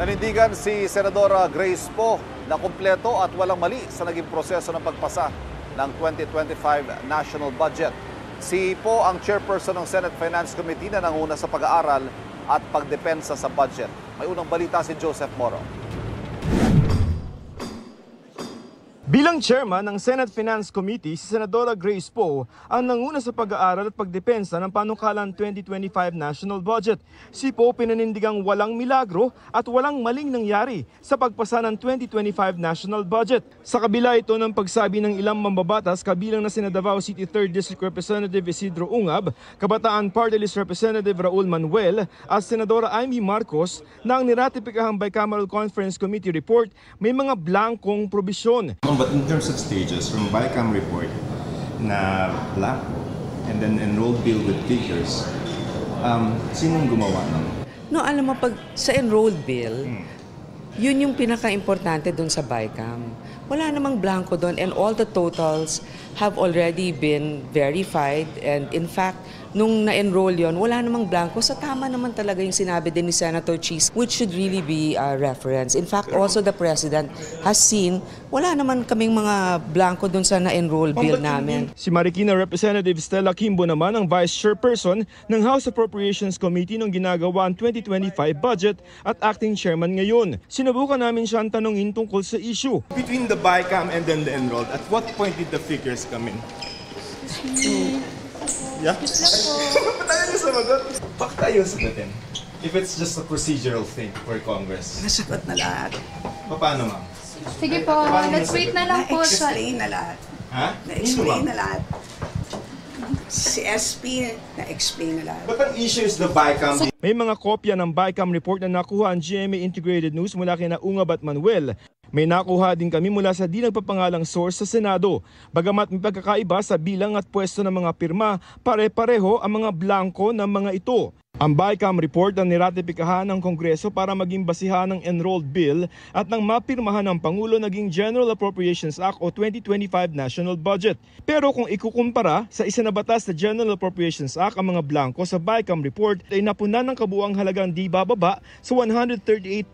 Nanindigan si Senadora Grace Poe na kumpleto at walang mali sa naging proseso ng pagpasa ng 2025 national budget. Si Poe ang chairperson ng Senate Finance Committee na nanguna sa pag-aaral at pagdepensa sa budget. May unang balita si Joseph Moro. Bilang chairman ng Senate Finance Committee, si Senadora Grace Poe ang nanguna sa pag-aaral at pagdepensa ng panukalang 2025 national budget. Si Poe pinanindigang walang milagro at walang maling nangyari sa pagpasa ng 2025 national budget. Sa kabila ito ng pagsabi ng ilang mambabatas kabilang na sina Davao City 3rd District Representative Isidro Ungab, Kabataan Party List Representative Raul Manuel at Senadora Amy Marcos na ang niratipikahang Bicameral Conference Committee report may mga blankong probisyon. But in terms of stages, from BICAM report na blanco and then enrolled bill with figures, sinong gumawa nun? No, alam mo, pag sa enrolled bill, yun yung pinaka-importante doon sa BICAM. Wala namang blanco doon and all the totals have already been verified and in fact, nung na-enroll yon, wala namang blanco. Sa tama naman talaga yung sinabi din ni Senator Cheese, which should really be a reference. In fact, also the President has seen, wala naman kaming mga blanco dun sa na-enroll bill namin. Si Marikina Representative Stella Kimbo naman ang Vice Chairperson ng House Appropriations Committee nung ginagawa ang 2025 budget at acting chairman ngayon. Sinubukan namin siyang tanungin tungkol sa issue. Between the BICAM and then the enrolled, at what point did the figures come in? Yeah? Ba't tayo na sumagot? Bakit tayo sagutin? If it's just a procedural thing for Congress. Nasagot na lahat. Paano, ma'am? Sige po, let's wait na lang po sa... Na-explain na lahat. Ha? Na-explain na lahat. Si SP, na-explain na lahat. But ang issue is the BICAM. May mga kopya ng BICAM report na nakuha ang GMA Integrated News mula kina Ungab at Manuel. May nakuha din kami mula sa di nagpapangalang source sa Senado. Bagamat may pagkakaiba sa bilang at pwesto ng mga pirma, pare-pareho ang mga blanko ng mga ito. Ang BICAM report ang niratipikahan ng Kongreso para maging basihan ng enrolled bill at nang mapirmahan ng Pangulo naging General Appropriations Act o 2025 National Budget. Pero kung ikukumpara sa isa na batas na General Appropriations Act, ang mga blanko sa BICAM report ay napunan ng kabuang halagang di bababa sa 138.36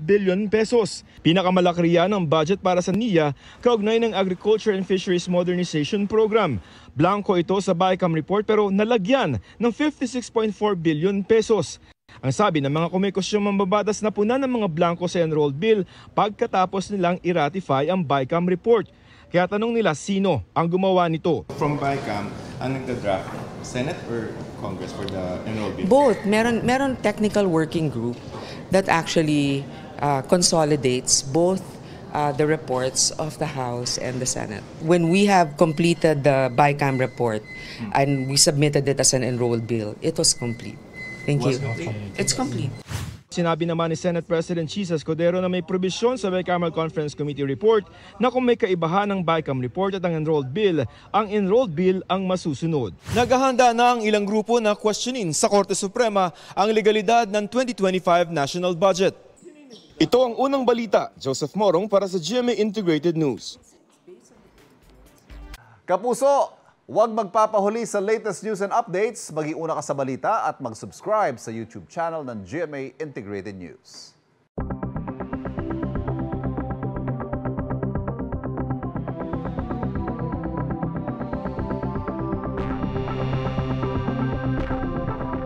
billion pesos. Pinakamalaki riyan ang budget para sa NIA kaugnay ng Agriculture and Fisheries Modernization Program. Blanco ito sa BICAM report pero nalagyan ng 56.4 billion pesos. Ang sabi ng mga komikosyong mambabatas na punan ng mga blanco sa enrolled bill pagkatapos nilang i-ratify ang BICAM report. Kaya tanong nila sino ang gumawa nito? From BICAM, ang nagda-draft, Senate or Congress for the enrolled bill? Both. Meron technical working group that actually consolidates both the reports of the House and the Senate. When we have completed the BICAM report and we submitted it as an enrolled bill, it was complete. Thank you. It's complete. Sinabi naman ni Senate President Chisa Escudero na may probisyon sa Bicameral Conference Committee report na kung may kaibahan ng BICAM report at ang enrolled bill ang masusunod. Naghahanda na ang ilang grupo na questionin sa Korte Suprema ang legalidad ng 2025 national budget. Ito ang unang balita. Joseph Morong para sa GMA Integrated News. Kapuso, huwag magpapahuli sa latest news and updates. Mag-iuna ka sa balita at mag-subscribe sa YouTube channel ng GMA Integrated News.